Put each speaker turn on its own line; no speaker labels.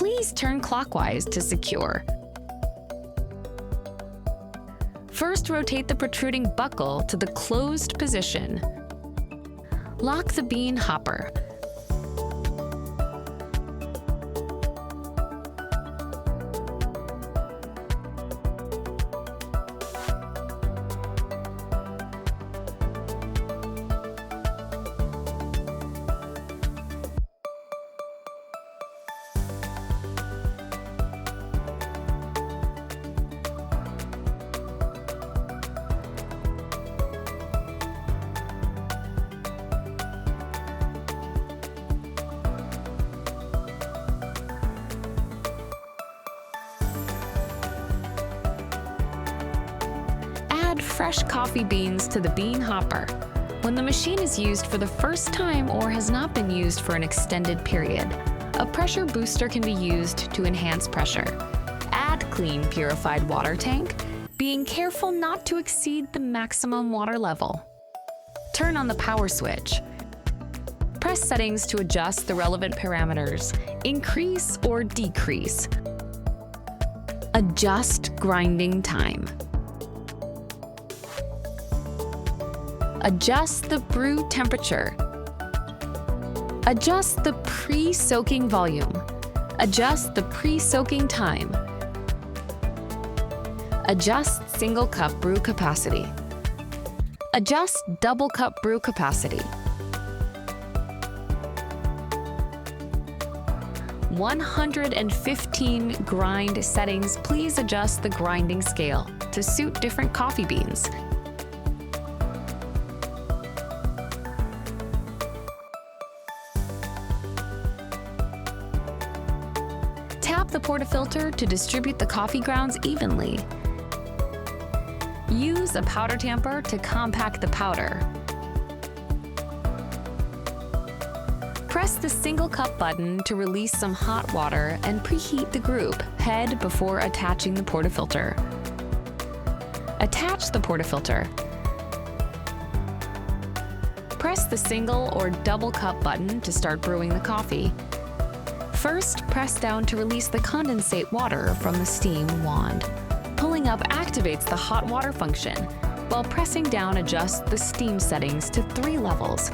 Please turn clockwise to secure. First, rotate the protruding buckle to the closed position. Lock the bean hopper. Add fresh coffee beans to the bean hopper. When the machine is used for the first time or has not been used for an extended period, a pressure booster can be used to enhance pressure. Add clean, purified water tank, being careful not to exceed the maximum water level. Turn on the power switch. Press settings to adjust the relevant parameters, increase or decrease. Adjust grinding time. Adjust the brew temperature. Adjust the pre-soaking volume. Adjust the pre-soaking time. Adjust single cup brew capacity. Adjust double cup brew capacity. 115 grind settings. Please adjust the grinding scale to suit different coffee beans. Tap the portafilter to distribute the coffee grounds evenly. Use a powder tamper to compact the powder. Press the single cup button to release some hot water and preheat the group head before attaching the portafilter. Attach the portafilter. Press the single or double cup button to start brewing the coffee. First, press down to release the condensate water from the steam wand. Pulling up activates the hot water function, while pressing down adjusts the steam settings to 3 levels.